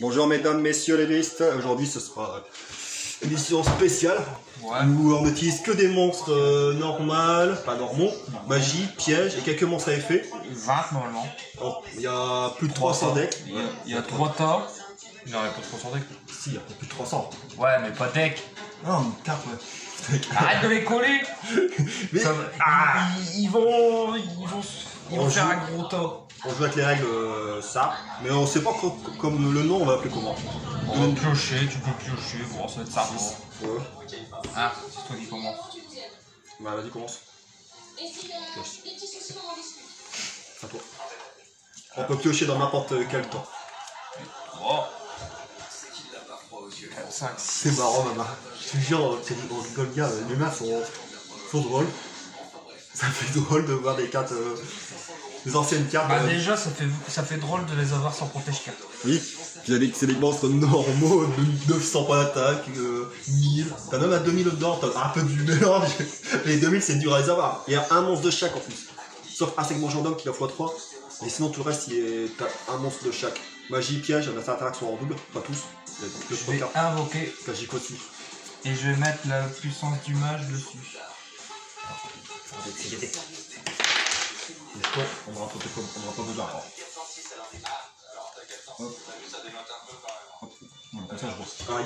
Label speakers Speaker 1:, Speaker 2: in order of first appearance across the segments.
Speaker 1: Bonjour mesdames, messieurs les listes. Aujourd'hui ce sera une édition spéciale.
Speaker 2: Ouais.
Speaker 1: Où on n'utilise que des monstres normaux, pas normaux, magie, pièges et quelques monstres à effet.
Speaker 2: 20 normalement.
Speaker 1: Il y a plus de 300 decks.
Speaker 2: Il y a 3 tas. Non, il n'y a pas de 300 decks.
Speaker 1: Si, il y a plus de 300.
Speaker 2: Ouais, mais pas deck.
Speaker 1: Non, une carte, ouais.
Speaker 2: Arrête de les coller.
Speaker 1: Mais,
Speaker 2: Ils vont faire un gros tas.
Speaker 1: On joue avec les règles ça, mais on sait pas comme le nom on va appeler comment.
Speaker 2: On va piocher, tu peux piocher, bon ça va être ça.
Speaker 1: Ouais.
Speaker 2: Ah, c'est toi qui commence.
Speaker 1: Bah vas-y commence. À toi. On peut piocher dans n'importe quel temps.
Speaker 2: Oh. 5, 6.
Speaker 1: C'est marrant maman. Je te jure, on rigole bien, les mains sont drôles. Ça fait drôle de voir des cartes, des anciennes cartes.
Speaker 2: Bah déjà ça fait drôle de les avoir sans protège carte.
Speaker 1: Oui, c'est des monstres normaux, 900 points d'attaque, 1000. T'as même à 2000 dedans, t'as un peu du mélange. Les 2000 c'est dur à les avoir. Il y a un monstre de chaque en plus. Sauf un segment gendarme qui a x3. Et sinon tout le reste t'as un monstre de chaque. Magie, piège, on a sa interaction en double, pas tous.
Speaker 2: Je vais invoquer.
Speaker 1: Magique aussi.
Speaker 2: Et je vais mettre la puissance du mage dessus.
Speaker 1: On n'aura pas besoin. Comme ça, je vois. Ah,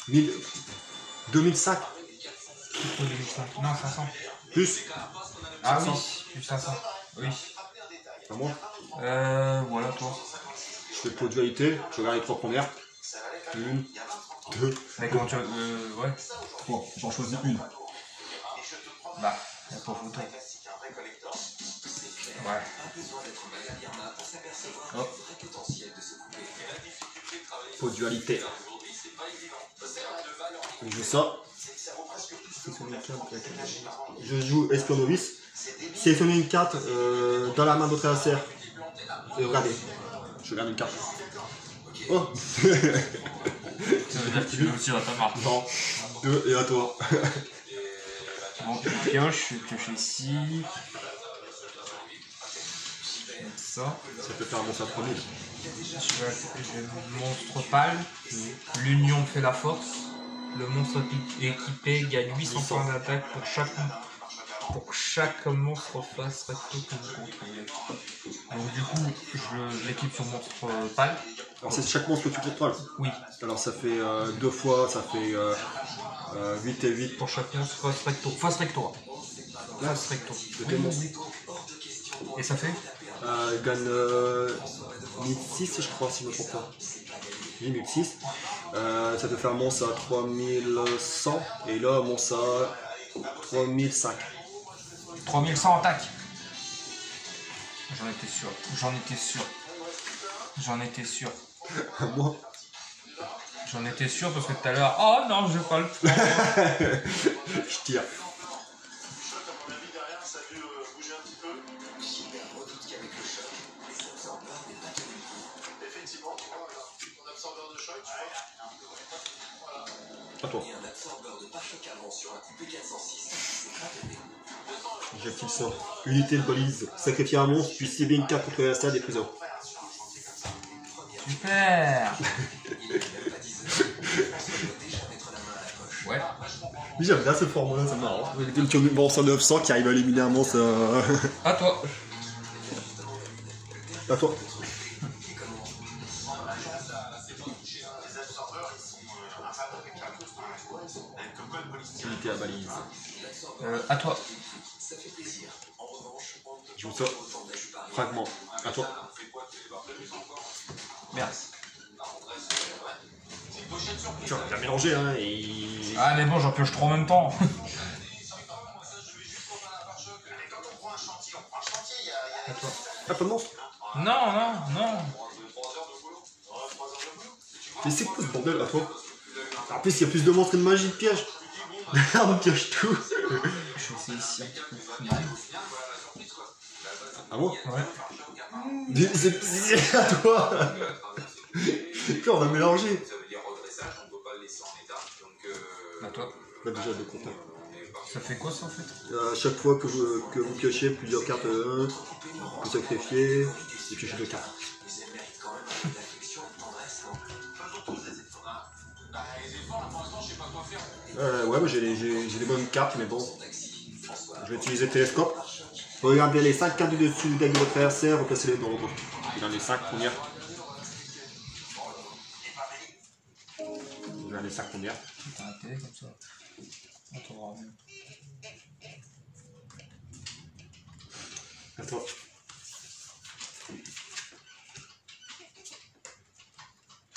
Speaker 1: il a 2005.
Speaker 2: Non, 500.
Speaker 1: Plus.
Speaker 2: Ah
Speaker 1: 500.
Speaker 2: oui, plus 500. Oui.
Speaker 1: À moi.
Speaker 2: Voilà toi.
Speaker 1: Je fais le taux de dualité, je regarde les 3 premières. 1, 2.
Speaker 2: Mais comment tu ouais.
Speaker 1: 3, j'en choisis une.
Speaker 2: Bah, y'a pas photo. Ouais.
Speaker 1: Hop. Taux de dualité. Je joue ça. Je joue Espion Novice. Sélectionnez une carte dans la main d'autre adversaire. Et regardez. Je regarde une carte. Oh.
Speaker 2: Ça veut dire que tu veux aussi à ta marque.
Speaker 1: Non. 2 et à toi.
Speaker 2: Bon, je pioche, je pioche ici. Ça.
Speaker 1: Ça peut faire un monstre à 3000.
Speaker 2: Je vais monstre pâle. L'union fait la force. Le monstre équipé gagne 800 points d'attaque pour chaque monstre face recto que vous contrôlez. Donc du coup, je l'équipe sur monstre pâle.
Speaker 1: Alors c'est chaque monstre que tu contrôles.
Speaker 2: Oui.
Speaker 1: Alors ça fait 2 fois, ça fait 8 et 8.
Speaker 2: Pour chaque monstre face recto. Face recto. Face recto.
Speaker 1: De quel monstre?
Speaker 2: Et ça fait
Speaker 1: Il gagne 1006 je crois si je me trompe pas. Oui, 1006. Ça te fait un monstre à 3100 et là un monstre à 3005.
Speaker 2: 3100 attaque. J'en étais sûr.
Speaker 1: Moi.
Speaker 2: J'en étais sûr parce que tout à l'heure, oh non, je vais pas le faire.
Speaker 1: Je tire. À toi. J'active ça. Unité de balise. Sacrifier un monstre, puis cibler une carte contre l'adversaire des prisons.
Speaker 2: Super. Ouais.
Speaker 1: Oui, j'aime bien ce format, c'est marrant. Quelques monstres à 900 qui arrivent à éliminer un monstre.
Speaker 2: À toi.
Speaker 1: À toi. Unité à balise.
Speaker 2: À toi.
Speaker 1: Je joue ça. Fragment. À toi.
Speaker 2: Merde.
Speaker 1: Tu vas bien mélanger, hein, et...
Speaker 2: Ah mais bon, j'en pioche 3 en même temps. À toi.
Speaker 1: Ah, pas de monstre.
Speaker 2: Non.
Speaker 1: Mais c'est quoi ce bordel, à toi? En plus, il y a plus de monstres que de magie de piège. On pioche tout.
Speaker 2: Je vais essayer ici un petit peu.
Speaker 1: À moi?
Speaker 2: Ouais.
Speaker 1: C'est à toi. Puis on va mélanger.
Speaker 2: À toi.
Speaker 1: Là, déjà, de content.
Speaker 2: Ça fait quoi ça en fait?
Speaker 1: À chaque fois que vous piochez plusieurs cartes, vous sacrifiez et piochez 2 cartes. Ouais, mais j'ai des bonnes cartes, mais bon. Je vais utiliser le télescope. Regardez les 5 cartes du dessus du deck de votre adversaire, replacez-les dans l'autre. Dans les 5 premières. Dans les 5 premières.
Speaker 2: T'as un télé comme ça. On trouvera mieux.
Speaker 1: Attends.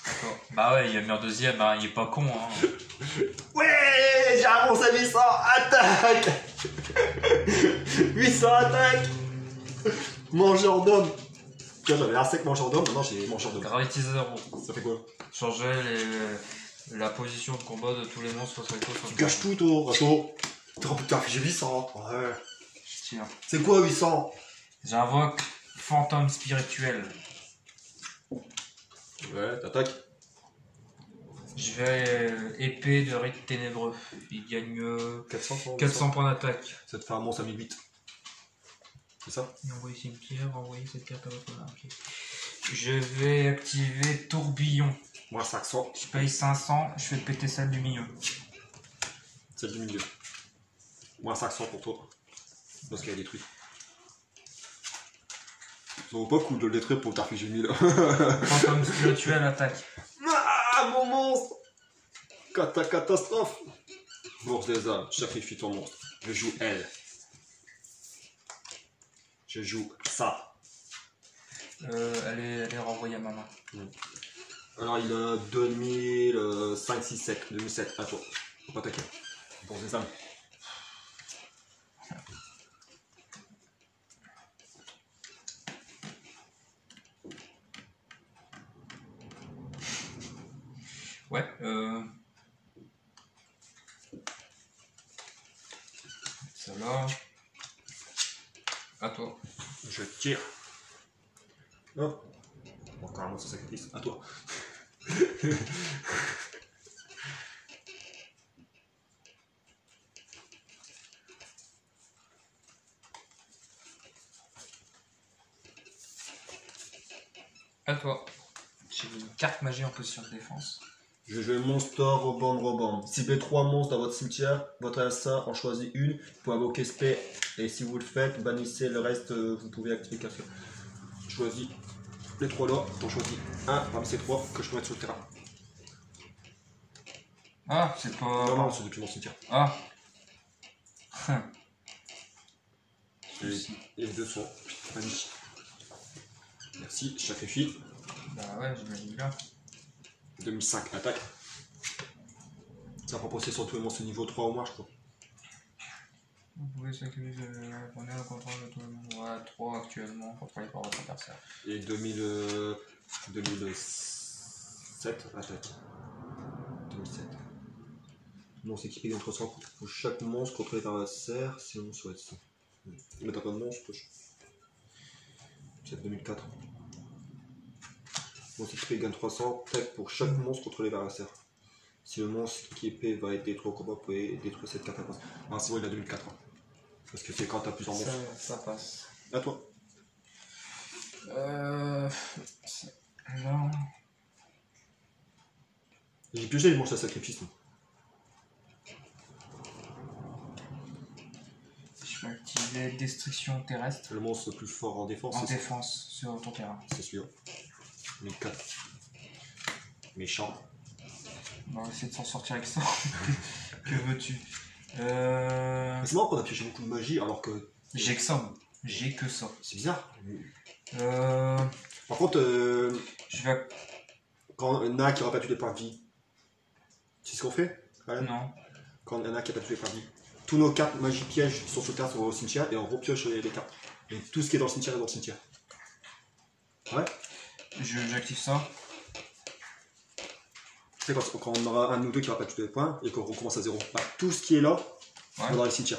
Speaker 2: D'accord. Bah ouais, il a mis en deuxième, hein. Il est pas con. Hein.
Speaker 1: Ouais, j'ai avancé 800, attaque. 800 attaque. Mangeur d'homme. Tu vois, j'avais un sec mangeur d'homme, maintenant j'ai mangeur d'homme.
Speaker 2: Gravity 0.
Speaker 1: Ça fait quoi?
Speaker 2: Changer la position de combat de tous les monstres sur le
Speaker 1: Tu gâches tout, toi. Attends. Oh putain, j'ai 800. Ouais.
Speaker 2: Je tire.
Speaker 1: C'est quoi 800?
Speaker 2: J'invoque fantôme spirituel.
Speaker 1: Ouais, t'attaques.
Speaker 2: Je vais épée de rite ténébreux. Il gagne 400 points d'attaque.
Speaker 1: Ça te fait un monstre à 1008. C'est ça?
Speaker 2: Et envoyer cimetière, envoyer cette carte à votre main. Ok. Je vais activer tourbillon.
Speaker 1: Moi 500.
Speaker 2: Je paye 500, je fais péter celle du milieu.
Speaker 1: Celle du milieu. Moins 500 pour toi. Parce qu'elle est détruite. Ça vaut pas cool de le détruire pour t'infliger 1000.
Speaker 2: Fantôme spirituel attaque.
Speaker 1: Ah, mon monstre! Catastrophe! Bourse des âmes, sacrifie ton monstre. Je joue elle. Je joue ça.
Speaker 2: Elle est renvoyée à ma main.
Speaker 1: Alors il a 2005, 6, 7, 2007. À toi. Faut pas attaquer. Bourse des âmes.
Speaker 2: Ouais, ça là. À toi.
Speaker 1: Je tire. Oh. Encore un monstre sacrifice. À toi.
Speaker 2: À toi. J'ai une carte magie en position de défense.
Speaker 1: Je vais jouer le monstre rebond. Ciblez 3 monstres dans votre cimetière. Votre assassin en choisit une. Vous pouvez invoquer spé. Et si vous le faites, bannissez le reste. Vous pouvez activer casque. Je choisis les 3 là. J'en choisis un parmi ces 3 que je peux mettre sur le terrain.
Speaker 2: Ah, c'est pas.
Speaker 1: Non, c'est depuis mon cimetière.
Speaker 2: Ah.
Speaker 1: Et les deux sont magnifiques. Merci, je sacrifie.
Speaker 2: Bah ouais, j'imagine bien.
Speaker 1: 2005, attaque. Ça prend possession sur tous les monstres niveau 3 ou moins, je crois.
Speaker 2: Vous pouvez sacrifier le contrôle de tout le monde. Ouais, 3 actuellement, contrôlé par votre adversaire.
Speaker 1: Et 2007, attaque. 2007. Monstre équipé d'un 300 pour chaque monstre contrôlé par l'adversaire, si le monstre souhaite ça. Mais t'as pas de monstre, c'est 2004. Monstre équipé gagne 300, tac pour chaque monstre contrôlé par l'adversaire. Si le monstre équipé va être détruit au combat, vous pouvez détruire cette carte à place. Ah, c'est bon, il a 2004. Hein. Parce que c'est quand t'as plusieurs monstres.
Speaker 2: Ça passe.
Speaker 1: À toi.
Speaker 2: Là.
Speaker 1: J'ai pioché les monstres à sacrifice. Moi.
Speaker 2: Je vais activer destruction terrestre.
Speaker 1: Le monstre le plus fort en défense.
Speaker 2: En défense sur ton terrain.
Speaker 1: C'est celui-là. 1004. Méchant.
Speaker 2: On va essayer de s'en sortir avec ça. Que veux-tu?
Speaker 1: C'est marrant qu'on a pioché beaucoup de magie alors que.
Speaker 2: J'ai que ça. J'ai que ça.
Speaker 1: C'est bizarre.
Speaker 2: Par
Speaker 1: contre,
Speaker 2: je vais.
Speaker 1: Quand il y en a qui n'aura pas tous les points de vie, c'est ce qu'on fait?
Speaker 2: Non.
Speaker 1: Quand il y en a qui n'a pas tous les points de vie, tous nos cartes magie pièges sont sur terre, sont au cimetière et on repioche les cartes. Et tout ce qui est dans le cimetière est dans le cimetière. Ouais.
Speaker 2: J'active ça.
Speaker 1: Tu sais, quand on aura un ou deux qui n'aura pas tous les points et qu'on recommence à zéro, bah, tout ce qui est là va dans le cimetière.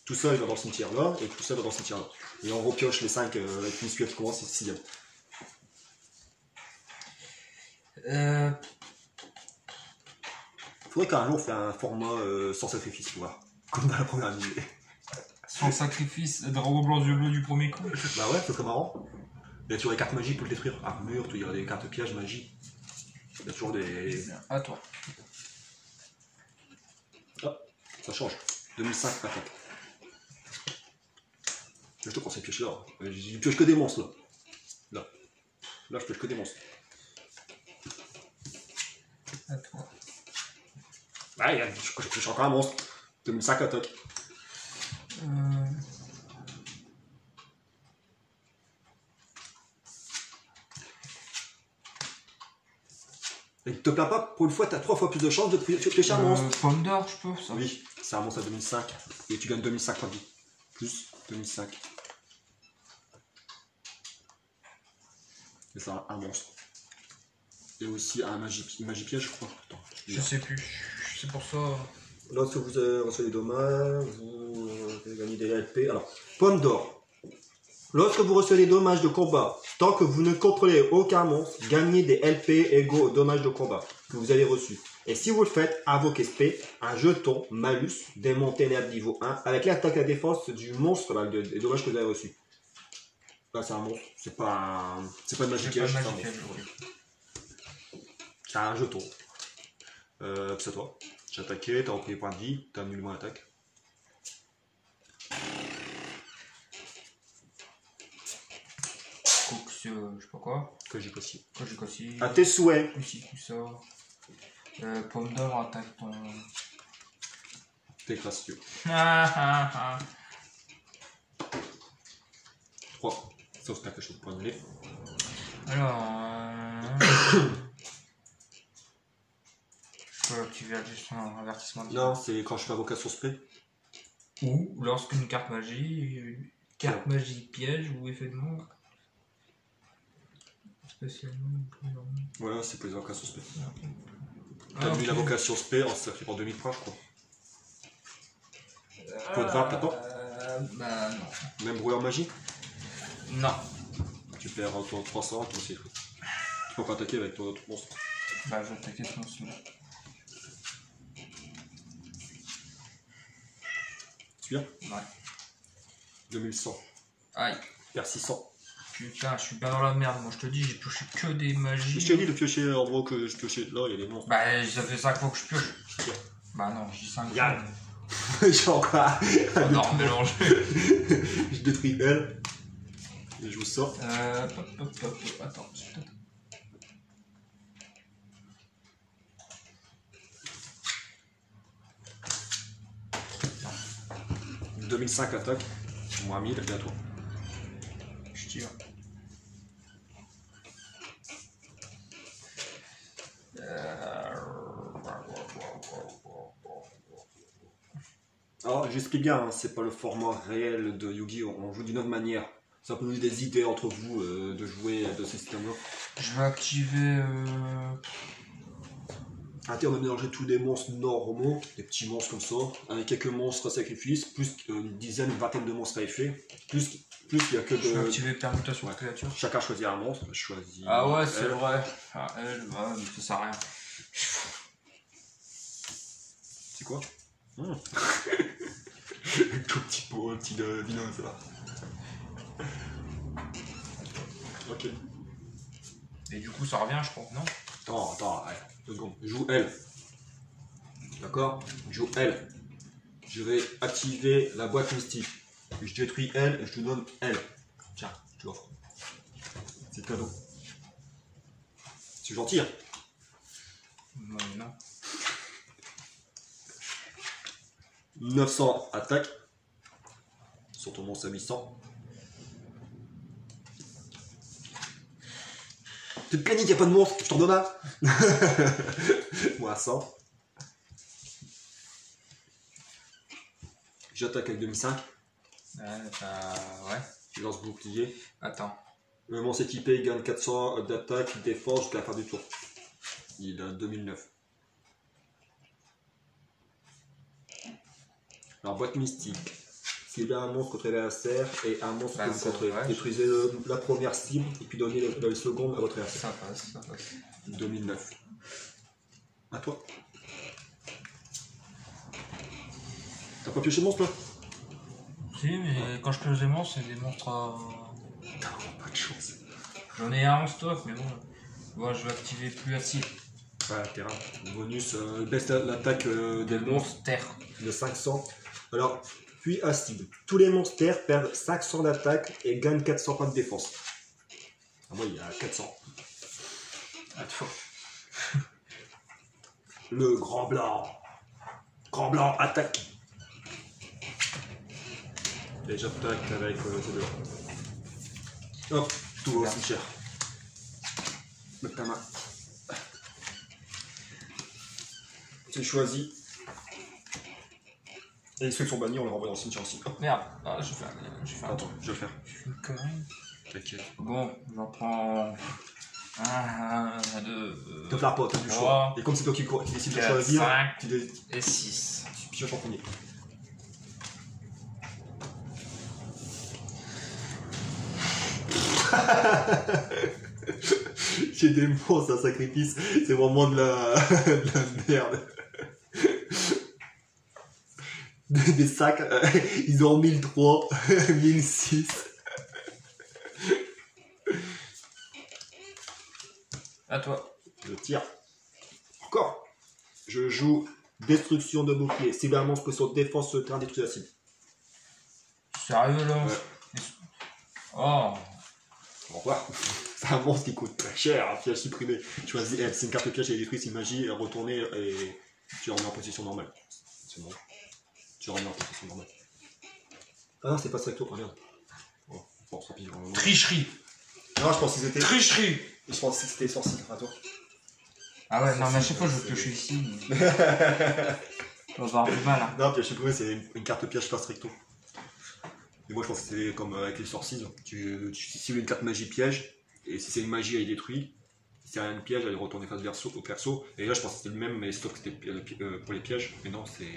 Speaker 1: Tout ça il va dans le cimetière là et tout ça va dans le cimetière là. Et on repioche les 5 avec une celui qui commence et 6ème. Faudrait qu'un jour on fait un format sans sacrifice, tu vois. Comme dans la première année.
Speaker 2: Sans sacrifice, dragon blanc yeux bleu du premier coup.
Speaker 1: Bah ouais, ça serait marrant. Il y a toujours des cartes magiques pour le détruire. Armure, il y a des cartes pièges magie. Il y a toujours des.
Speaker 2: À toi.
Speaker 1: Ça change. 2005 attaque. Je te conseille de piocher là. Je pioche que des monstres là. Là, je pioche que des monstres.
Speaker 2: À toi.
Speaker 1: Ouais, je pioche encore un monstre. 2005 attaque. Et te plains pas, pour une fois, t'as 3 fois plus de chances de piocher un monstre.
Speaker 2: Pomme d'or, je peux, ça.
Speaker 1: Oui, c'est un monstre à 2005. Et tu gagnes 2005 points de vie. Plus 2005. Et ça, un monstre. Et aussi un magie piège, je crois. Attends,
Speaker 2: Je sais plus. C'est pour ça.
Speaker 1: lorsque vous recevez des dommages, vous gagnez des LP. Alors, pomme d'or. Lorsque vous recevez des dommages de combat, tant que vous ne contrôlez aucun monstre, gagnez des LP égaux aux dommages de combat que vous avez reçus. Et si vous le faites, invoquez SP, un jeton, malus, démonté nerf niveau 1, avec l'attaque et la défense du monstre, là, des dommages que vous avez reçus. Là, c'est un monstre, c'est pas une magie piège, c'est un monstre. C'est un jeton. C'est à toi. J'ai attaqué, t'as repris les points de vie, t'as annulé mon attaque.
Speaker 2: Je sais pas quoi.
Speaker 1: Kojikoshi.
Speaker 2: Kojikoshi.
Speaker 1: À tes souhaits.
Speaker 2: Ici, tout ça. Pomme d'or, attaque ton.
Speaker 1: T'es gracieux. 3. Sauf que t'as quelque chose pour annuler.
Speaker 2: Alors. Je peux activer juste un avertissement.
Speaker 1: Non, c'est quand je fais invocation spray.
Speaker 2: Ou lorsqu'une carte magie piège ou effet de mort. Spécialement.
Speaker 1: Voilà, c'est pour les invocations spray.
Speaker 2: Ah,
Speaker 1: T'as mis
Speaker 2: ok.
Speaker 1: l'invocation spray, ça fait pour 2000 points, je crois. Pot de 20 maintenant.
Speaker 2: Bah non.
Speaker 1: Même brouillard magie.
Speaker 2: Non.
Speaker 1: Tu perds autour de 300, toi aussi. Tu peux pas attaquer avec ton autre monstre.
Speaker 2: Bah je vais attaquer ce monstre-là.
Speaker 1: C'est bien.
Speaker 2: Ouais.
Speaker 1: 2100.
Speaker 2: Aïe.
Speaker 1: Perds 600.
Speaker 2: Putain, je suis bien dans la merde. Moi je te dis, j'ai pioché que des magies.
Speaker 1: Je t'ai dit de piocher en gros que je piochais. Là, il y a des monstres.
Speaker 2: Bah ça fait 5 fois que je pioche. Bah non, j'ai 5 fois.
Speaker 1: Yann. J'ai encore.
Speaker 2: Non, mélange.
Speaker 1: Je détruis elle. Et je vous sors.
Speaker 2: Attends.
Speaker 1: 2005 attaque. Moins 1000, et à toi.
Speaker 2: Je tire.
Speaker 1: Alors, j'explique bien, hein, c'est pas le format réel de Yu-Gi-Oh! On joue d'une autre manière. Ça peut donner des idées entre vous de jouer de ce système-là.
Speaker 2: Je vais activer.
Speaker 1: À terme, on va mélanger tous des monstres normaux, des petits monstres comme ça, avec quelques monstres à sacrifice, plus une dizaine, une vingtaine de monstres à effet, plus il y a que
Speaker 2: Je vais
Speaker 1: de.
Speaker 2: activer permutation de créature.
Speaker 1: Chacun choisit un monstre, je choisis.
Speaker 2: Ah ouais, c'est
Speaker 1: elle.
Speaker 2: vrai. Ah, elle, ouais, mais ça sert à rien.
Speaker 1: C'est quoi Tout petit pot, un petit vino, ça va. Ok.
Speaker 2: Et du coup, ça revient, je crois, non?
Speaker 1: Attends, allez, 2 secondes. Je joue elle. D'accord? Je joue elle. Je vais activer la boîte mystique. Je détruis elle et je te donne elle. Tiens, je te l'offre. C'est cadeau. C'est gentil, hein?
Speaker 2: Non.
Speaker 1: 900 attaque. Sur ton monstre à 800. Tu te plaignes qu'il n'y a pas de monstre, je t'en donne un. Moi 100. J'attaque avec 2005.
Speaker 2: Ouais.
Speaker 1: Je lance bouclier.
Speaker 2: Attends.
Speaker 1: Le monstre équipé gagne 400 d'attaque, défense jusqu'à la fin du tour. Il a 2009. Alors, boîte mystique. S'il y a un monstre contre l'adversaire et un monstre que vous contrôlez, détruisez la première cible et puis donnez la seconde à votre adversaire.
Speaker 2: Ça passe.
Speaker 1: 2009. À toi. T'as pas pioché de monstre là?
Speaker 2: Si, mais quand je pioche des monstres, c'est des monstres à.
Speaker 1: Putain, pas de chance.
Speaker 2: J'en ai un en stock, mais bon. Moi, je vais activer plus acide.
Speaker 1: Ouais, terrain. Bonus, baisse l'attaque des monstres
Speaker 2: Monstre.
Speaker 1: de 500. Alors, puis acide. Tous les monstres perdent 500 d'attaque et gagnent 400 points de défense. Ah, moi, il y a 400.
Speaker 2: À toi.
Speaker 1: Le grand blanc. Grand blanc, attaque. Et j'attaque avec ces deux-là. Hop, tout au cimetière. Mets ta main. C'est choisi. Et ceux qui sont bannis, on les renvoie dans le cimetière aussi. Hop.
Speaker 2: Merde, ah, je vais faire un
Speaker 1: Attends, je vais le faire.
Speaker 2: une connerie.
Speaker 1: T'inquiète.
Speaker 2: Bon, j'en prends 1, 2,
Speaker 1: Te flaire pas, t'as du choix.
Speaker 2: 3,
Speaker 1: Et comme c'est toi qui décides de
Speaker 2: 4,
Speaker 1: choisir,
Speaker 2: 5
Speaker 1: tu
Speaker 2: et 6.
Speaker 1: pioches en premier. J'ai des monstres à sacrifice, c'est vraiment de la merde. Des sacs, ils ont 1003, 1006.
Speaker 2: À toi.
Speaker 1: Je tire. Encore. Je joue destruction de bouclier. Si un monstre peut sur défense sur le terrain détruit la cible.
Speaker 2: Sérieux là?
Speaker 1: Ouais.
Speaker 2: Oh.
Speaker 1: Au revoir. C'est un monstre qui coûte très cher, un piège supprimé. Choisis elle, c'est une carte piège, elle est détruite, c'est une magie, retourner et tu remets en position normale. C'est bon. Tu remets en position normale. Ah non, c'est pas Stricto, oh merde. Oh, bon, tant pis.
Speaker 2: Tricherie.
Speaker 1: Non, je pense qu'ils étaient.
Speaker 2: Tricherie.
Speaker 1: Je pense que c'était sorcier, à toi.
Speaker 2: Ah ouais, non mais à chaque fois je veux piocher ici. Mais... on va avoir du mal. Hein.
Speaker 1: Non, piège supprimé, c'est une carte piège pas Stricto. Et moi je pense que c'était comme avec les sorciers. Tu cibles une carte magie piège, et si c'est une magie, elle est détruite. Si c'est un piège, elle est retournée face verso au perso. Et là je pense que c'était le même, mais sauf que c'était pour les pièges. Mais non, c'est.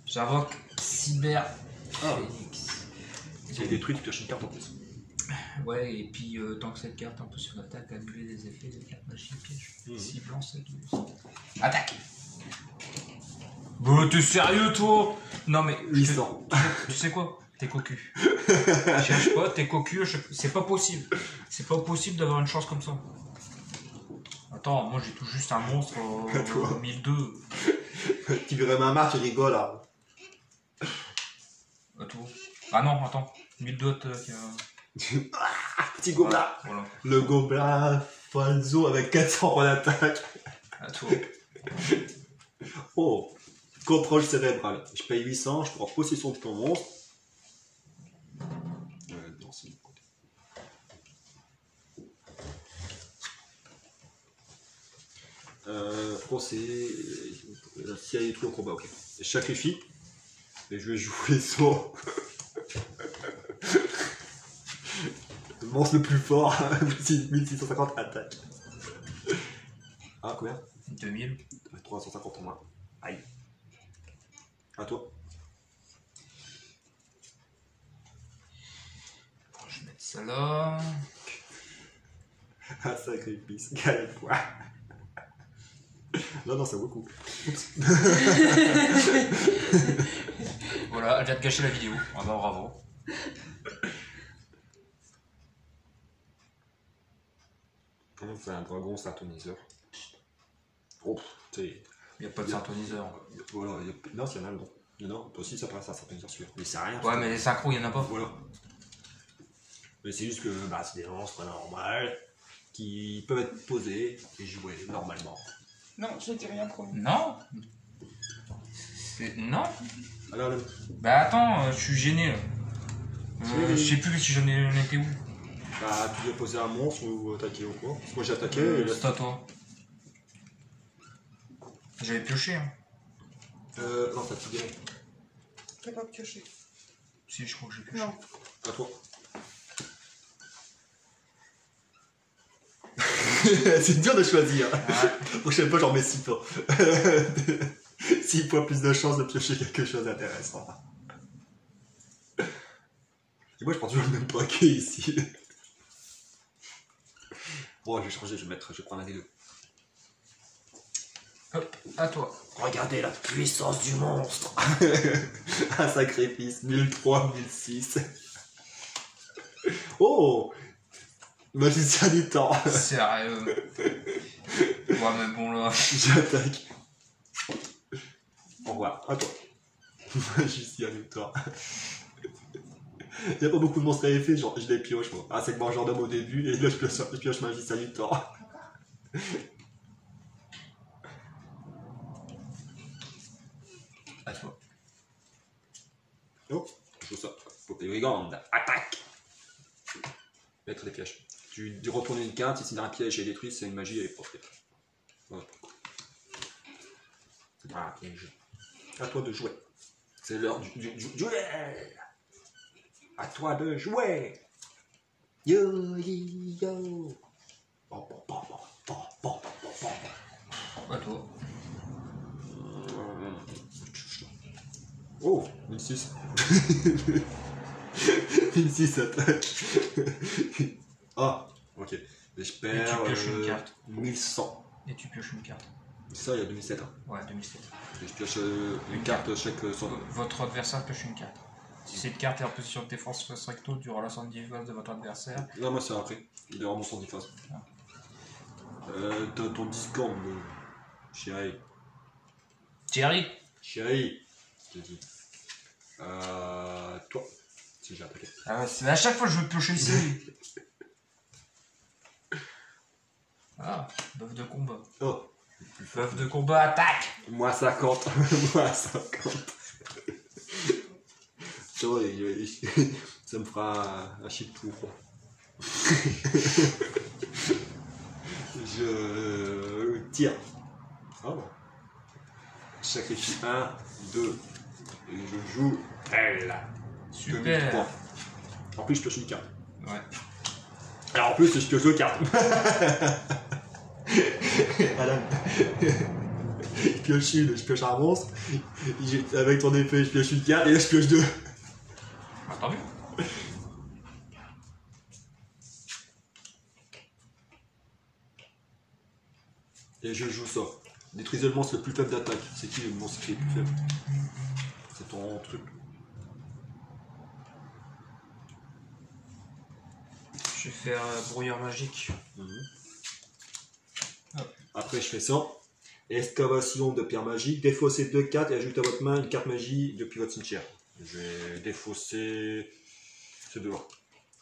Speaker 2: J'invoque Cyber
Speaker 1: Ah.
Speaker 2: Phoenix.
Speaker 1: Si elle est détruite, tu pioches une carte en plus.
Speaker 2: Ouais, et puis tant que cette carte, on peut sur l'attaque annuler les effets des cartes magiques piège. Ciblant cette attaque. Bah t'es sérieux toi? Non mais
Speaker 1: 800.
Speaker 2: tu sais quoi? T'es cocu. Cherche pas, t'es cocu, c'est pas possible. C'est pas possible d'avoir une chance comme ça. Attends, moi j'ai tout juste un monstre
Speaker 1: Toi.
Speaker 2: 1002.
Speaker 1: Tu verrais ma marque, tu rigoles là.
Speaker 2: Attends. Ah non, attends. 1002 attaque.
Speaker 1: Petit gobelin.
Speaker 2: Voilà.
Speaker 1: Le gobelin Falzo avec 400 points d'attaque.
Speaker 2: À toi.
Speaker 1: Oh, contrôle cérébral. Je paye 800, je prends possession de ton monstre. Non, c'est de l'autre côté. Bon, c'est. Si elle est détruite au combat, ok. Je sacrifie. Et je vais jouer les sauts. Le monstre le plus fort, 1650 attaque. Ah, combien
Speaker 2: 2000.
Speaker 1: 350 en moins. Aïe. À toi.
Speaker 2: Bon, je vais mettre ça là.
Speaker 1: Un sacrifice, galette poids. Non, ça vaut le coup. Oups.
Speaker 2: Voilà, elle vient de gâcher la vidéo. Ah bah bravo.
Speaker 1: C'est un dragon syntoniseur. Oh, tu sais.
Speaker 2: Il n'y a pas de syntoniseur.
Speaker 1: Voilà, non, s'il y en a, non. Non, toi aussi, ça paraît ça, syntoniseur celui-là. Mais c'est rien.
Speaker 2: Ouais, mais les synchros, il n'y en a pas.
Speaker 1: Voilà. Mais c'est juste que c'est des monstres normales qui peuvent être posés et joués normalement.
Speaker 3: Non, je t'ai rien promis.
Speaker 2: Non. Non.
Speaker 1: Alors,
Speaker 2: Bah attends, je suis gêné là. Je sais plus si j'en étais où.
Speaker 1: bah, tu dois poser un monstre ou attaquer ou quoi. Moi j'ai attaqué et là,
Speaker 2: C'est à toi. J'avais pioché. Hein.
Speaker 1: non, t'as tout gagné.
Speaker 3: T'as pas pioché.
Speaker 2: Si, je crois que j'ai pioché.
Speaker 3: Non.
Speaker 1: À toi. C'est dur de choisir.
Speaker 2: Ouais.
Speaker 1: Prochaine fois, j'en mets 6 points. 6 points plus de chance de piocher quelque chose d'intéressant. Et moi, je prends toujours le même paquet ici. Bon, je vais changer, je vais prendre un des deux.
Speaker 2: Hop, à toi.
Speaker 1: Regardez la puissance du monstre. Un sacrifice, 1003, 1006. Oh, magicien du temps.
Speaker 2: Sérieux. Ouais, mais bon là.
Speaker 1: J'attaque. Au revoir, à toi. Juste à toi. Il n'y a pas beaucoup de monstres à effet, genre je les pioche moi. Ah, c'est que moi j'en donne au début et là je pioche ma vie salutaire.
Speaker 2: À toi.
Speaker 1: Oh, je fais ça. Faut les brigandes. Attaque. Mettre des pièges. Tu retournes une carte, si un piège est détruit, c'est une magie, elle est profite. Voilà. Ah, piège. À toi de jouer. C'est l'heure du duel. À toi de jouer. Yo, yo. Bon, bon, bon, bon, bon, bon, bon, bon.
Speaker 2: À toi.
Speaker 1: Oh, 1006. 1006 attaque. Ah, ok. Et je perds.
Speaker 2: Et tu pioches une carte.
Speaker 1: 1100.
Speaker 2: Et tu pioches une carte.
Speaker 1: Ça, il y a 2007. Hein.
Speaker 2: Ouais, 2007.
Speaker 1: Et je pioche une carte chaque son.
Speaker 2: Votre adversaire pioche une carte. Si cette carte est en position de défense face recto durant la sonde phase de votre adversaire.
Speaker 1: Non, moi c'est après. Il est vraiment son phase. T'as ton Discord, chéri.
Speaker 2: Thierry.
Speaker 1: Chéri, je te dis. Toi, si j'ai attaqué.
Speaker 2: Ah ouais, à chaque fois je veux piocher ici. Ah, bœuf de combat.
Speaker 1: Oh,
Speaker 2: Bœuf de combat, attaque.
Speaker 1: moi 50. Moi 50. Tu vois, ça me fera un chip tout. Je tire. Ah bon. Je sacrifie 1, 2. Et je joue elle.
Speaker 2: Super.
Speaker 1: En plus, je pioche une carte.
Speaker 2: Ouais.
Speaker 1: Alors en plus, je pioche deux cartes. Alan. Je pioche une, je pioche un monstre. Avec ton épée, je pioche une carte et là, je pioche deux.
Speaker 2: Ah, t'as vu?
Speaker 1: Et je joue ça. Détruisez le monstre le plus faible d'attaque. C'est qui le monstre qui est le plus faible? C'est ton truc.
Speaker 2: Je vais faire brouillard magique.
Speaker 1: Après, je fais ça. Excavation de pierre magique. Défaussez 2 cartes et ajoutez à votre main une carte magie depuis votre cimetière. Je vais défausser ces deux-là.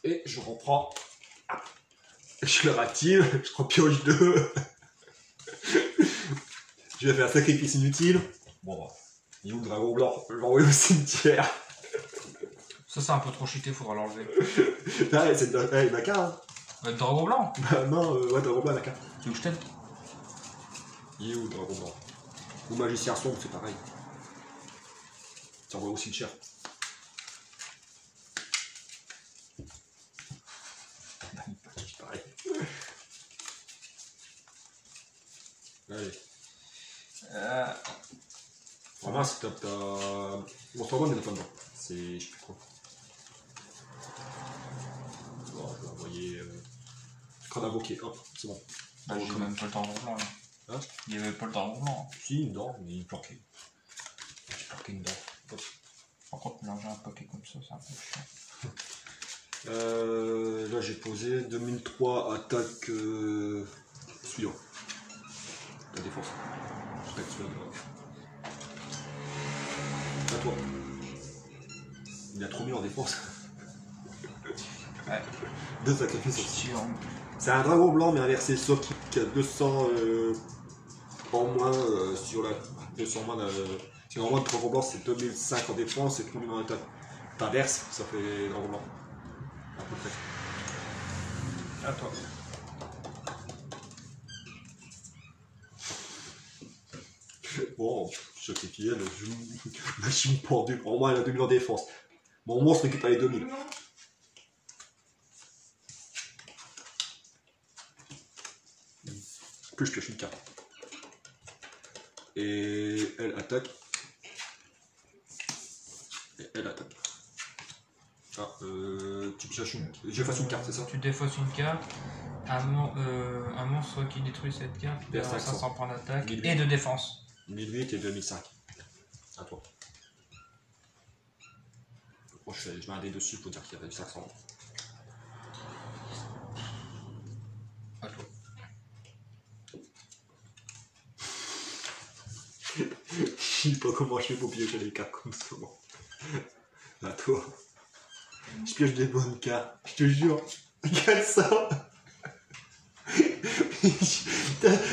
Speaker 1: Et je reprends. Je le active. Je repioche 2. Je vais faire sacrifice inutile. Bon, il est où le dragon blanc? Je vais l'envoyer au cimetière.
Speaker 2: Ça, c'est un peu trop cheaté, faudra l'enlever.
Speaker 1: Ah, c'est Naka.
Speaker 2: Le dragon blanc?
Speaker 1: Bah non, ouais, dragon blanc, Naka.
Speaker 2: Tu veux que je t'aide?
Speaker 1: Il est où le dragon blanc? Ou magicien sombre, c'est pareil. Tu envoies au cimetière. C'est pareil. Allez. Vraiment, c'est top. Mon Stormon, il n'est pas dedans. C'est. Je sais plus trop. Bon, je vais envoyer. Crâne invoqué. Hop, c'est bon.
Speaker 2: Bah, j'ai même pas le dragon blanc là.
Speaker 1: Hein?
Speaker 2: Il y avait pas le dragon blanc.
Speaker 1: Si, une dent, mais il est planqué. J'ai planqué une dent. Hop.
Speaker 2: Par contre, mélanger un paquet comme ça, c'est un peu chiant.
Speaker 1: Là j'ai posé 2003 attaque suivant. La défense. Attaque suivante. À toi. Il a trop mis en défense.
Speaker 2: Ouais.
Speaker 1: Deux sacrifices.
Speaker 2: Sûr.
Speaker 1: C'est un dragon blanc mais inversé, sauf qu'il a 200 en moins sur la. 200 en moins si en moins de dragon blanc c'est 2005 en défense et 3000 en attaque. T'inverses, ça fait dragon blanc. À peu près.
Speaker 2: À toi.
Speaker 1: Bon, je sacrifie elle, machine pendue. Au moins elle a 2000 en défense. Mon monstre récupère les 2000. Que je pioche une carte. Et elle attaque. Et elle attaque. Ah, tu pioches une. Je fasse une carte, c'est ça?
Speaker 2: Tu défausses une carte. Un monstre qui détruit cette carte perd 500 points d'attaque et de défense.
Speaker 1: 1008 et 2005. À toi. Bon, je mets un dé dessus pour dire qu'il y avait 500.
Speaker 2: À toi.
Speaker 1: Je sais pas comment je fais pour piocher les cartes comme ça. À toi. Je pioche des bonnes cartes, je te jure. Regarde ça.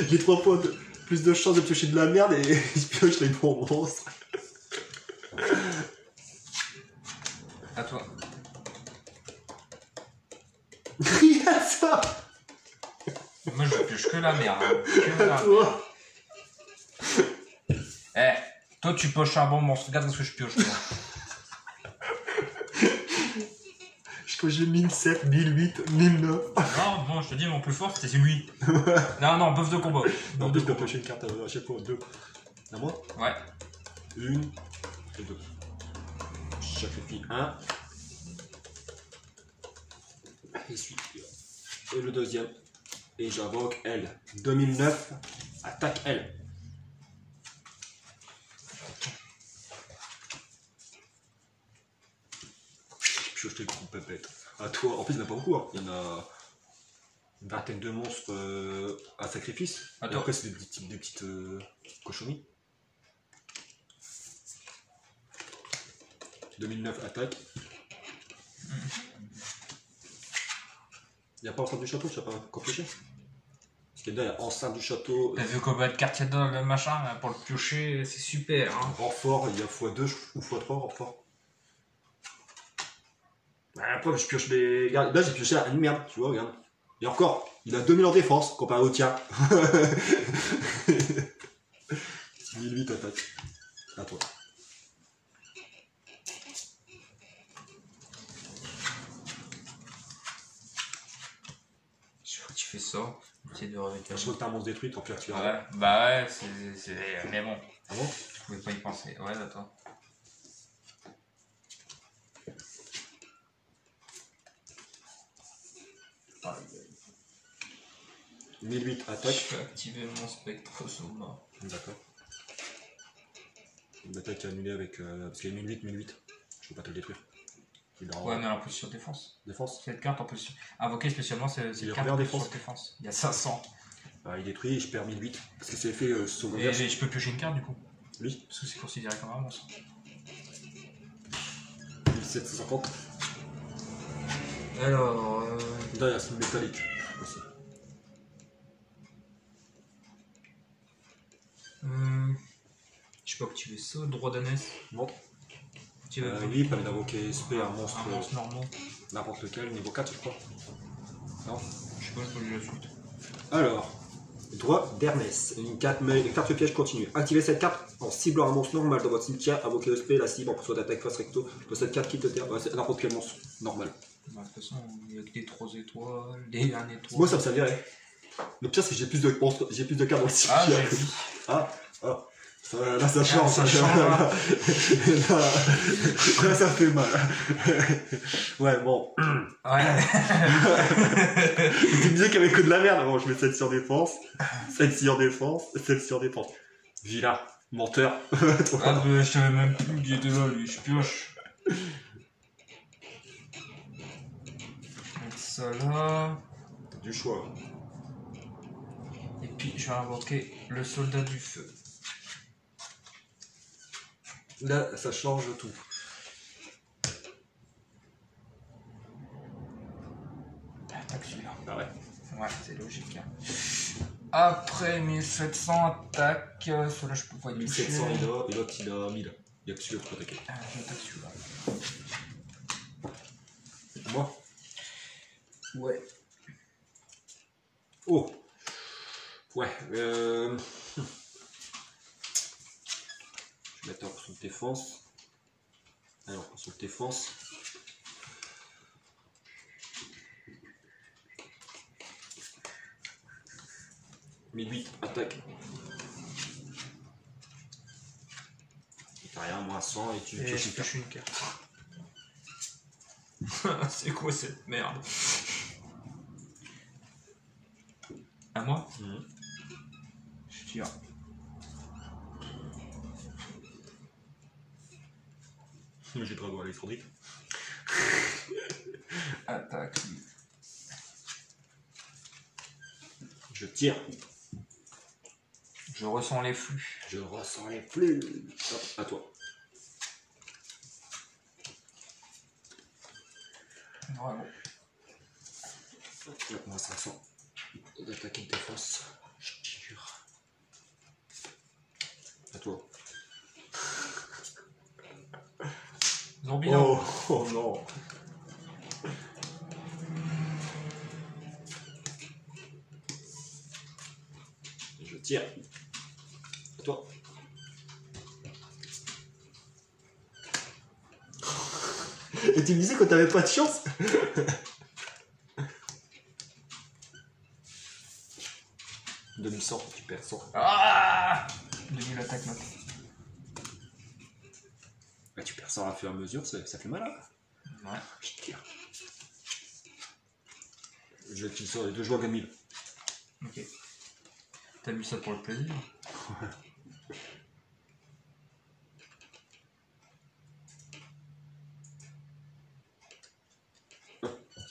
Speaker 1: J'ai 3 fois plus de chance de piocher de la merde et je pioche les bons monstres.
Speaker 2: À toi.
Speaker 1: Regarde ça.
Speaker 2: Moi je pioche que la merde. Hein. Que la
Speaker 1: À toi.
Speaker 2: Eh, toi tu pioches un bon monstre, regarde ce que je pioche toi.
Speaker 1: Je crois que j'ai 1007, 1008, 1009.
Speaker 2: Non, bon, je te dis, mon plus fort c'était lui. Non, bœuf de combat.
Speaker 1: En
Speaker 2: Bœuf
Speaker 1: plus,
Speaker 2: de
Speaker 1: je dois
Speaker 2: combat.
Speaker 1: piocher une carte à chaque fois, 2. À moi
Speaker 2: Ouais.
Speaker 1: 1 et 2. Je sacrifie 1. Et celui et le deuxième. Et j'invoque elle. 2009, attaque elle. Je pioche tes gros pépettes. À toi, en plus il n'y en a pas beaucoup, hein. Il y en a une vingtaine de monstres à sacrifice. Et
Speaker 2: Attends.
Speaker 1: après c'est des petites cochonneries. 2009 attaque. Il n'y a pas enceinte du château, tu n'as pas encore pioché? Parce qu'il y a enceinte du château,
Speaker 2: T'as vu combien de cartes il y a dans le machin là, pour le piocher, c'est super. Hein.
Speaker 1: renfort, il y a x2 ou x3 renfort. Après je pioche les... Regarde, là j'ai pioché une merde, tu vois, regarde. Et encore, il a 2000 en défense comparé au tien. 1008 attaque. À toi.
Speaker 2: Je crois que tu fais ça, essayer de remettre.
Speaker 1: Je crois que t'as un monstre détruit, tant pis tu vas.
Speaker 2: Ouais, bah ouais, c'est. Mais bon,
Speaker 1: Ah bon?
Speaker 2: je pouvais pas y penser. Ouais, attends. Ah,
Speaker 1: 1008
Speaker 2: je
Speaker 1: attaque.
Speaker 2: peux activer mon spectrosoma.
Speaker 1: D'accord. Une attaque annulée avec. Parce qu'il y a 1008. Je peux pas te le détruire. Il est en
Speaker 2: Ouais, mais en position défense.
Speaker 1: défense.
Speaker 2: Cette carte en position. Invoquer spécialement, c'est
Speaker 1: Il est
Speaker 2: carte
Speaker 1: combien en
Speaker 2: en position
Speaker 1: défense
Speaker 2: défense. Il y a 500.
Speaker 1: Il détruit et je perds 1008. Parce que c'est fait
Speaker 2: Et
Speaker 1: secondaire.
Speaker 2: je peux piocher une carte du coup.
Speaker 1: Oui,
Speaker 2: Parce que c'est considéré comme un monstre.
Speaker 1: 1750.
Speaker 2: Alors.
Speaker 1: Là, il y a une métallique aussi.
Speaker 2: Je sais pas activer ça, droit d'ânesse.
Speaker 1: Non.
Speaker 2: Tu veux
Speaker 1: Oui, il permet d'invoquer SP, un monstre
Speaker 2: normand.
Speaker 1: n'importe lequel, niveau 4, je crois. Non.
Speaker 2: Je sais pas, je peux lui la suite.
Speaker 1: Alors, droit d'Ernest. Une carte piège continue. Activez cette carte en ciblant un monstre normal dans votre cimetière. Invoquez SP, la cible en poursuite d'attaque face recto. Cette carte quitte le terrain. C'est n'importe quel monstre normal.
Speaker 2: Bah, de toute façon, il y a que des 3 étoiles, des 1 étoile.
Speaker 1: Moi, ça me servirait. Le pire, c'est que j'ai plus de cartes dans le
Speaker 2: Ah,
Speaker 1: cimetière.
Speaker 2: j'ai vu.
Speaker 1: Là, ça change.
Speaker 2: ça change, là.
Speaker 1: Là, ça fait mal. Ouais, bon.
Speaker 2: Ouais.
Speaker 1: Tu me disais qu'il y avait que de la merde. Bon, je mets celle-ci en défense, celle-ci en défense, celle-ci en défense. Vilain, menteur.
Speaker 2: Ah, bah, je savais même plus qu'il était là, lui. Je pioche. Je vais mettre ça là.
Speaker 1: T'as du choix.
Speaker 2: Et puis, je vais invoquer le soldat du feu.
Speaker 1: Là, ça change tout.
Speaker 2: Attaque celui-là.
Speaker 1: Ah ouais.
Speaker 2: Ouais, c'est logique. Hein. Après 1700 attaques, celui-là je peux pas y
Speaker 1: 1700
Speaker 2: toucher.
Speaker 1: il a, et l'autre il a 1000. Il y a que celui-là pour attaquer.
Speaker 2: Ah, j'attaque celui-là.
Speaker 1: Moi.
Speaker 2: Ouais.
Speaker 1: Oh. Ouais. Je vais mettre en position de défense. Alors, en position de défense. -8, attaque. T'as rien, moins 100 et tu
Speaker 2: Et
Speaker 1: pioches
Speaker 2: je
Speaker 1: une carte.
Speaker 2: pioche une carte. C'est quoi cette merde? À moi?
Speaker 1: Mhm.
Speaker 2: Je tire.
Speaker 1: J'ai le dragon électronique.
Speaker 2: Attaque.
Speaker 1: Je tire.
Speaker 2: Je ressens les flux.
Speaker 1: Je ressens les flux. Hop, à toi.
Speaker 2: Vraiment.
Speaker 1: Moi, ça sent d'attaquer une défense. Je tire. À toi.
Speaker 2: Zombino.
Speaker 1: Oh non. Je tire. À toi. Et tu me disais que t'avais pas de chance. 2100, tu perds 100.
Speaker 2: Ah 2000 attaques maintenant.
Speaker 1: Bah, tu perds 100 à fur et à mesure, ça fait mal hein.
Speaker 2: Ouais.
Speaker 1: Je tire. Je tire sur les deux joueurs gagnent 1000.
Speaker 2: Ok. T'as mis ça pour le plaisir.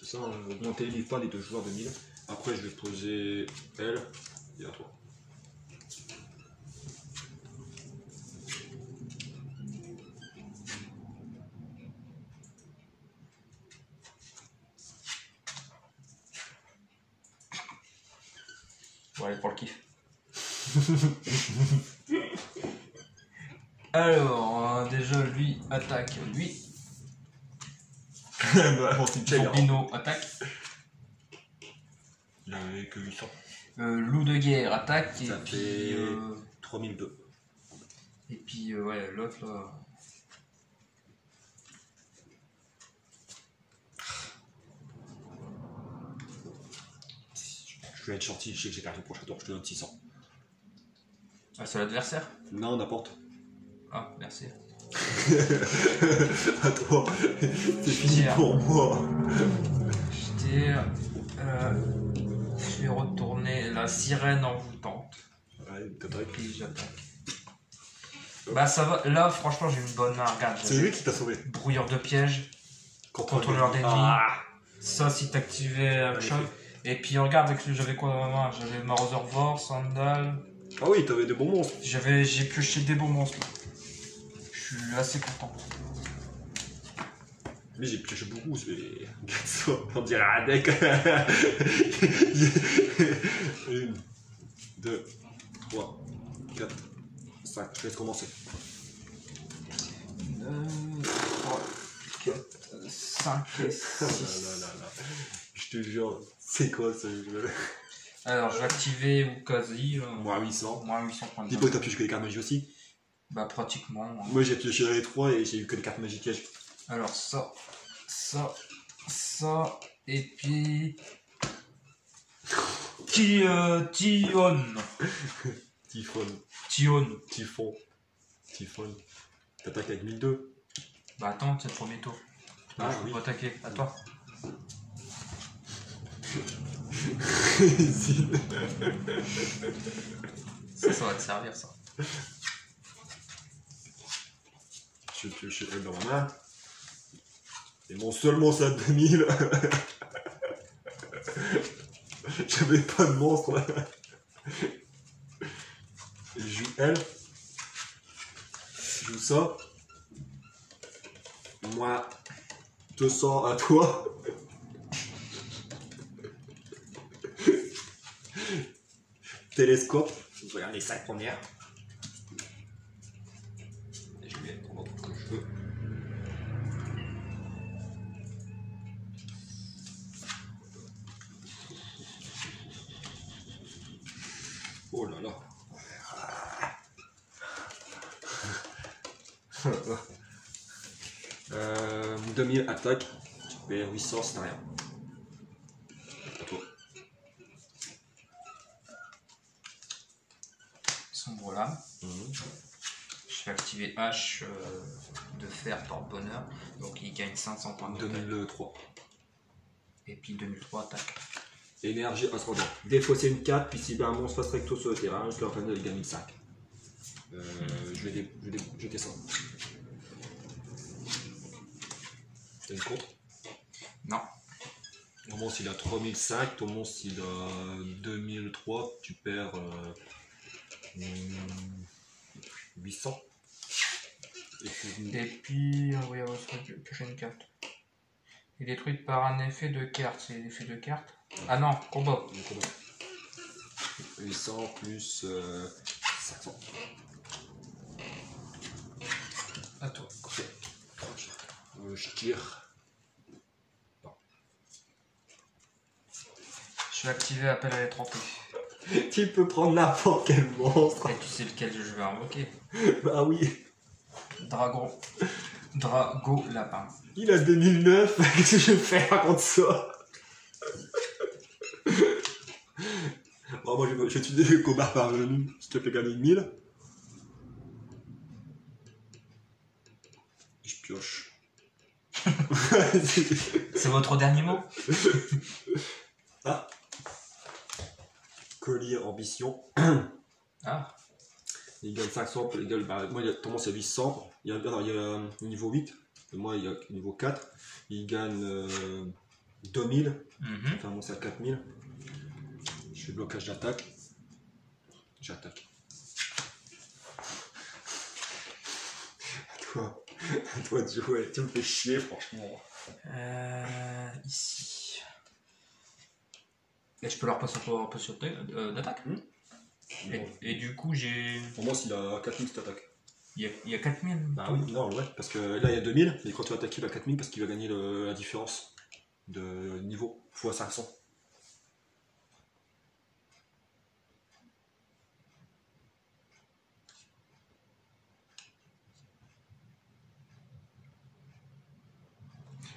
Speaker 1: C'est ça, augmenter les points des deux joueurs de 1000. Après, je vais poser elle et à toi.
Speaker 2: Bon, allez, pour le kiff. Alors, déjà, lui attaque lui. Zombino attaque.
Speaker 1: Il avait que 800.
Speaker 2: Loup de guerre attaque.
Speaker 1: Ça
Speaker 2: et puis,
Speaker 1: fait 3002.
Speaker 2: et puis, ouais, l'autre là.
Speaker 1: Je vais être gentil, je sais que j'ai perdu le prochain tour, je te donne 600.
Speaker 2: Ah, c'est l'adversaire?
Speaker 1: Non, n'importe.
Speaker 2: Ah, merci.
Speaker 1: À toi, c'est fini
Speaker 2: Tire.
Speaker 1: pour moi.
Speaker 2: Je tire. Je vais retourner la sirène envoûtante.
Speaker 1: Ouais, t'attaques.
Speaker 2: Puis j'attaque. Bah ça va, là franchement j'ai une bonne main, regarde.
Speaker 1: C'est lui qui t'a sauvé.
Speaker 2: Brouilleur de piège, contrôleur d'ennemis. Ça si t'activais un choc. Et puis regarde, avec lui j'avais quoi dans ma main? J'avais Marauder, Sandal.
Speaker 1: Ah oui, t'avais des bons monstres.
Speaker 2: J'ai pioché des bons monstres. Je suis assez content.
Speaker 1: Mais j'ai pioché beaucoup, c'est... On dirait un deck. 1, 2, 3, 4, 5. Je laisse commencer.
Speaker 2: 2, 3, 4, 5 et 6.
Speaker 1: Je te jure, c'est quoi ce jeu?
Speaker 2: Alors je vais activer Ukazi.
Speaker 1: Moins 800.
Speaker 2: Moins 800 points de
Speaker 1: Dis pas que t'as pioché que les cartes magiques aussi.
Speaker 2: Bah pratiquement.
Speaker 1: Moi j'ai pioché les 3 et j'ai eu que les cartes magiques pièges.
Speaker 2: Alors ça, et puis... Tion.
Speaker 1: Typhon. Typhon. T'attaques avec 1002.
Speaker 2: Bah attends, c'est le premier tour.
Speaker 1: Ah
Speaker 2: Je peux
Speaker 1: oui.
Speaker 2: pas attaquer, à toi. Ça va te servir ça.
Speaker 1: Je vais piocher elle dans ma main. Et mon seul monstre à 2000. J'avais pas de monstre là. Je joue elle. Je joue ça. Moi, 200 à toi. Télescope. Je regarde les 5 premières. Et je vais prendre ce que je veux. Oh là là. 2000 attaque, tu perds 800, c'est rien. À toi.
Speaker 2: Sombre lame. Je vais activer H de fer porte-bonheur. Donc il gagne 500 points de
Speaker 1: 2003.
Speaker 2: Et puis 2003 attaque.
Speaker 1: Énergie ascendante. Défausser une carte, puis si un monstre face recto sur le terrain, jusqu'à la fin il gagne 5. Je vais jeter ça. T'as une contre?
Speaker 2: Non.
Speaker 1: Ton monstre il a 3005, ton monstre il a 2003, tu perds 800.
Speaker 2: Et puis, on va y avoir piocher une carte. Et détruite par un effet de carte. C'est l'effet de carte. Ah non, combat.
Speaker 1: 800 plus 500.
Speaker 2: À toi.
Speaker 1: Ok. Je tire.
Speaker 2: Je vais activer appel à lettre trempée.
Speaker 1: Tu peux prendre n'importe quel monstre.
Speaker 2: Et tu sais lequel je vais invoquer.
Speaker 1: Bah oui.
Speaker 2: Drago lapin.
Speaker 1: Il a 2009. Qu'est-ce que je vais faire contre ça? Bon, moi je vais utiliser le combat parvenu. Je te fais gagner 1000. Je pioche.
Speaker 2: C'est votre dernier mot?
Speaker 1: Ah. Collier ambition.
Speaker 2: Ah.
Speaker 1: Il gagne 500, il gagne, bah, moi il a tendance à 800, il y a niveau 8, et moi il y a niveau 4, il gagne 2000, enfin moi c'est à 4000, je fais blocage d'attaque, j'attaque. À toi de jouer, tu me fais chier franchement.
Speaker 2: Ici. Et je peux leur passer un peu sur d'attaque. Et du coup, j'ai.
Speaker 1: Pour moi, s'il a 4000, c'est attaque.
Speaker 2: Il y a 4000.
Speaker 1: Bah oui, non, ouais, parce que là il y a 2000, et quand tu vas attaquer, il a 4000 parce qu'il va gagner la différence de niveau x 500.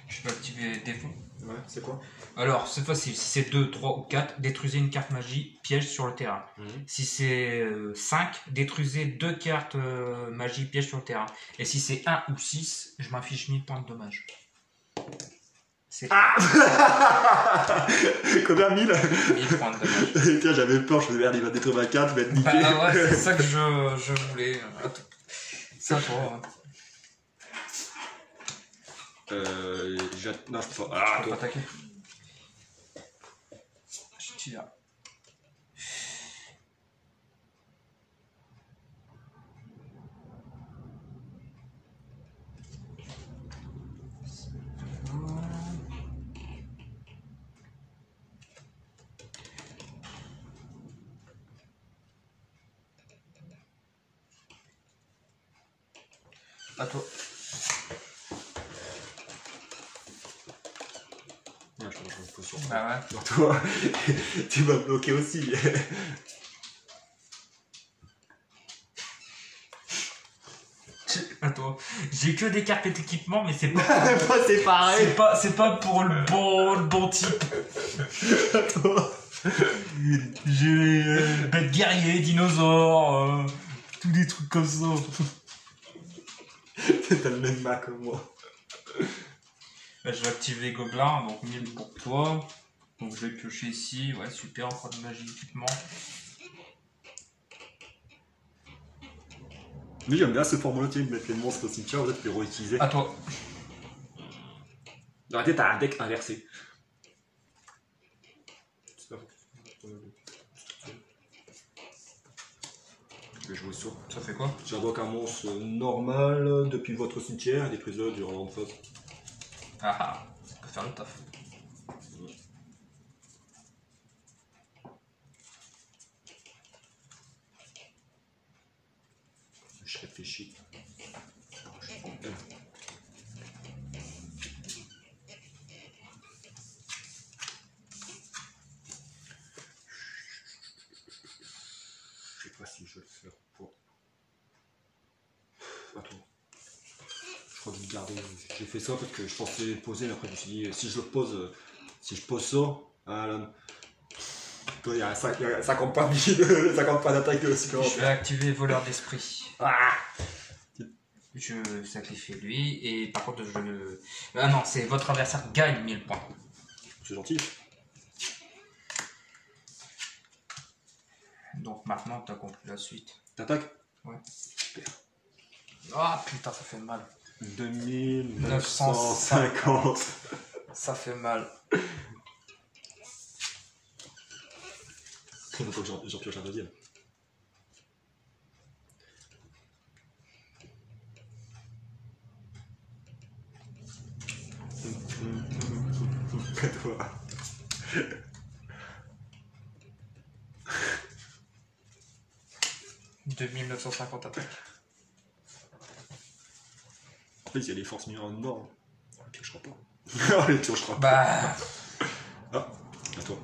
Speaker 2: Je peux activer défaut.
Speaker 1: Ouais, c'est quoi?
Speaker 2: Alors, cette fois-ci, si c'est 2, 3 ou 4, détruisez une carte magie piège sur le terrain. Si c'est 5, détruisez 2 cartes magie piège sur le terrain. Et si c'est 1 ou 6, je m'affiche 1000 points de dommage. C'est
Speaker 1: Combien? 1000?
Speaker 2: 1000 points de dommage.
Speaker 1: Tiens, j'avais peur, je me disais merde, il va détruire ma carte, il va être niqué.
Speaker 2: Ah ouais, c'est ça que je voulais. C'est à toi.
Speaker 1: Non, je peux pas. Ah,
Speaker 2: Je peux
Speaker 1: toi.
Speaker 2: pas attaquer. Je tire. À toi.
Speaker 1: Ouais, je me pose sur
Speaker 2: Bah ouais.
Speaker 1: sur toi. Tu m'as bloqué aussi.
Speaker 2: À toi. J'ai que des cartes d'équipement, mais c'est pas.
Speaker 1: Moi, c'est pareil.
Speaker 2: C'est pas pour le bon type.
Speaker 1: À toi.
Speaker 2: J'ai bêtes guerriers, dinosaures, tous des trucs comme ça.
Speaker 1: T'as le même Mac que moi.
Speaker 2: Là, je vais activer Gobelin, donc 1000 pour toi. Donc je vais piocher ici, ouais super, encore de magie équipement.
Speaker 1: Mais j'aime bien ce format de mettre les monstres au cimetière, peut-être les réutiliser.
Speaker 2: À toi.
Speaker 1: Dans la tête, t'as un deck inversé. Je vais jouer sur.
Speaker 2: Ça fait quoi?
Speaker 1: J'invoque un monstre normal depuis votre cimetière et détruisez-le durant l'en phase.
Speaker 2: Ah ah, ça peut faire le taf.
Speaker 1: Je réfléchis. Je sais pas si je vais le faire pour. Attends. Je crois que je vais le garder. J'ai fait ça parce que je pensais poser, mais après je me suis dit si je pose ça, il y a 50 points de 50 points d'attaque
Speaker 2: Je
Speaker 1: supplémentaires.
Speaker 2: vais activer voleur d'esprit.
Speaker 1: Ah,
Speaker 2: Je sacrifie lui et par contre je... Ah non, c'est votre adversaire gagne 1000 points.
Speaker 1: c'est gentil.
Speaker 2: Donc maintenant tu as compris la suite.
Speaker 1: T'attaques?
Speaker 2: Ouais.
Speaker 1: Super.
Speaker 2: Ah putain ça fait mal.
Speaker 1: 2950.
Speaker 2: Ça fait mal.
Speaker 1: Il faut que j'en pioche un deuxième. À toi.
Speaker 2: « 2950 attaques.
Speaker 1: En fait, il y a les forces mineures dedans. On les piochera pas. On les piochera pas.
Speaker 2: Bah.
Speaker 1: Ah, à toi.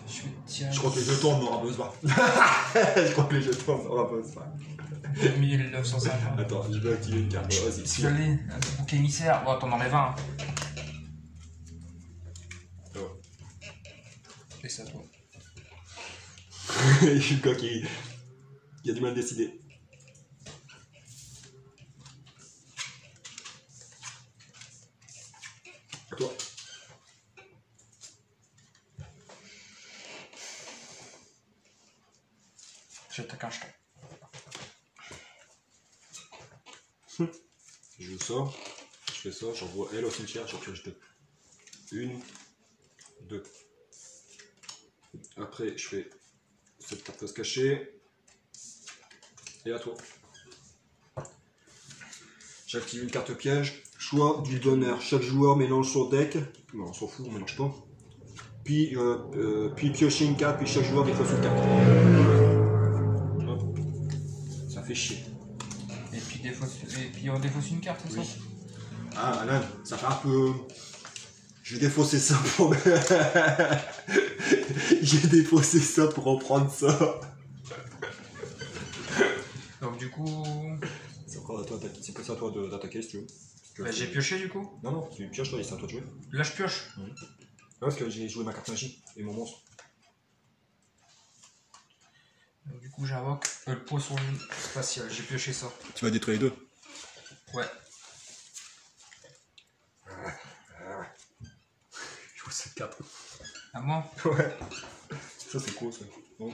Speaker 2: Je vais te tirer.
Speaker 1: Je crois que les jetons, on aura besoin. Je crois que les jetons, on aura besoin.
Speaker 2: 2950.
Speaker 1: Attends, je vais activer une carte. Vas-y,
Speaker 2: Si j'allais, un bouc émissaire. Bon, t'en enlèves un.
Speaker 1: Oh.
Speaker 2: Et ça, toi.
Speaker 1: Hugo qui a du mal à décider. À toi.
Speaker 2: J'attaque un jeton.
Speaker 1: Je sors, je fais ça, j'envoie elle au cimetière, j'en pioche deux. Une, deux. Après, je fais cette carte peut se cacher. Et à toi. J'active une carte piège. Choix du donneur. Chaque joueur mélange son deck. Non, on s'en fout, on mélange pas. Puis piocher une carte, puis chaque joueur défausse une carte. Hop. Ça fait chier.
Speaker 2: Et puis on défausse une carte, c'est
Speaker 1: Oui.
Speaker 2: ça?
Speaker 1: Ah, Alan, ça fait un peu... Je vais défausser ça pour... J'ai défaussé ça pour reprendre ça.
Speaker 2: Donc du coup...
Speaker 1: C'est encore à toi d'attaquer. C'est plus à toi d'attaquer si tu veux.
Speaker 2: Bah, j'ai pioché du coup.
Speaker 1: Non, non, tu pioches toi, c'est à toi de jouer.
Speaker 2: Là je pioche.
Speaker 1: Ouais, parce que j'ai joué ma carte magie et mon monstre.
Speaker 2: Donc du coup j'invoque le poisson spatial. J'ai pioché ça.
Speaker 1: Tu vas détruire les deux.
Speaker 2: Ouais.
Speaker 1: Je joue cette carte.
Speaker 2: À moi.
Speaker 1: Ouais. Ça c'est cool ça. Bon.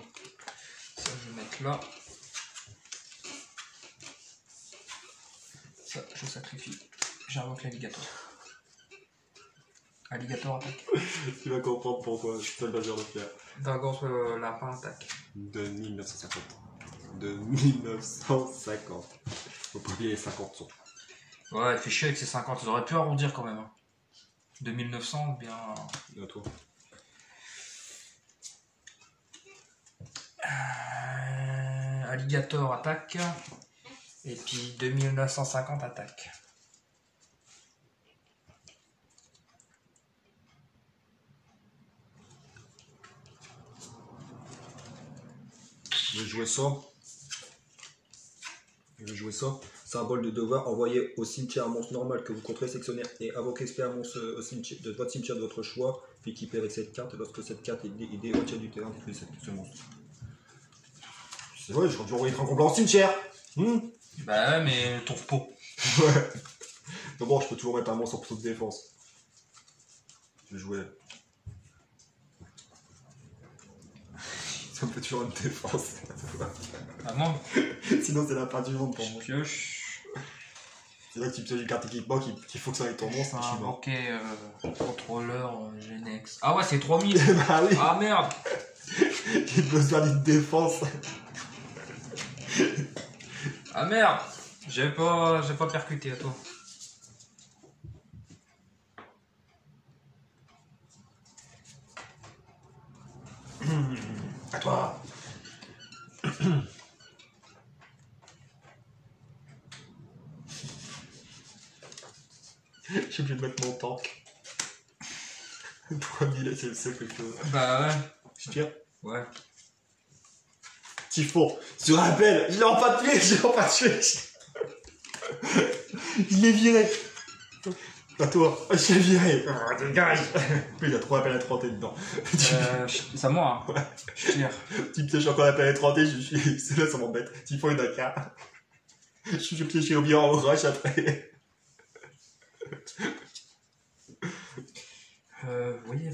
Speaker 2: Ça je vais mettre là. Ça je sacrifie. J'invoque l'alligator. Alligator attaque.
Speaker 1: Tu vas comprendre pourquoi je fais le baseur de pierre.
Speaker 2: Dragon lapin attaque.
Speaker 1: De 1950. De 1950. Faut pas oublier les 50 sont.
Speaker 2: Ouais, il fait chier avec ces 50. Ils auraient pu arrondir quand même. Hein. De 1900 ou bien...
Speaker 1: Et à toi.
Speaker 2: Alligator attaque. Et puis 2950 attaque.
Speaker 1: Je vais jouer ça. Je vais jouer ça. Symbole de devoir, envoyer au cimetière un monstre normal que vous compterez sélectionner et invoquer expert un monstre au cimetière, de votre cimetière de votre choix, puis équipé avec cette carte. Et lorsque cette carte est retirée du terrain, détruisez ce monstre. C'est vrai, j'aurais dû envoyer un complet au cimetière.
Speaker 2: Bah ouais, mais ton repos.
Speaker 1: Ouais. Mais bon, je peux toujours mettre un monstre en poteau de défense. Je vais jouer. Ça me fait toujours une défense.
Speaker 2: À moi.
Speaker 1: Sinon, c'est la fin du monde pour
Speaker 2: Je
Speaker 1: moi.
Speaker 2: pioche.
Speaker 1: C'est là que tu pioches une carte équipement qui fonctionne avec ton monstre. Je suis mort.
Speaker 2: Ok, contrôleur Genex. Ah ouais, c'est 3000.
Speaker 1: Bah oui,
Speaker 2: Ah merde.
Speaker 1: j'ai besoin d'une défense.
Speaker 2: Ah merde. J'ai pas percuté à toi.
Speaker 1: À toi. J'ai oublié de mettre mon tank. 3000, c'est le seul que je peux.
Speaker 2: Bah ouais.
Speaker 1: Je tire.
Speaker 2: Ouais.
Speaker 1: Typhon, tu te rappelles, je l'ai en pas tué, je l'ai en pas tué. Je l'ai viré. À toi, je l'ai viré. Dégage. Il y a 3 appels à 30 dedans.
Speaker 2: C'est à moi. Hein. Je tire.
Speaker 1: Tu me pièges encore l'appel à 30, c'est là, ça m'embête. Typhon et Dakar. Je piège au bien en rush après.
Speaker 2: Vous voyez.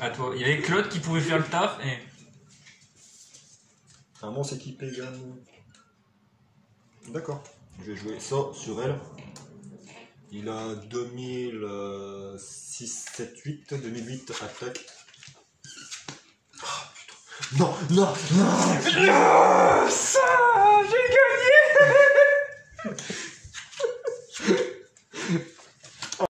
Speaker 2: À toi. Il y avait Claude qui pouvait faire le taf et.
Speaker 1: Un monstre équipé également. D'accord. Je vais jouer ça sur elle. Il a 2006, 7, 8, 2008 attaque. Oh, putain. Non, non, non.
Speaker 2: Yes.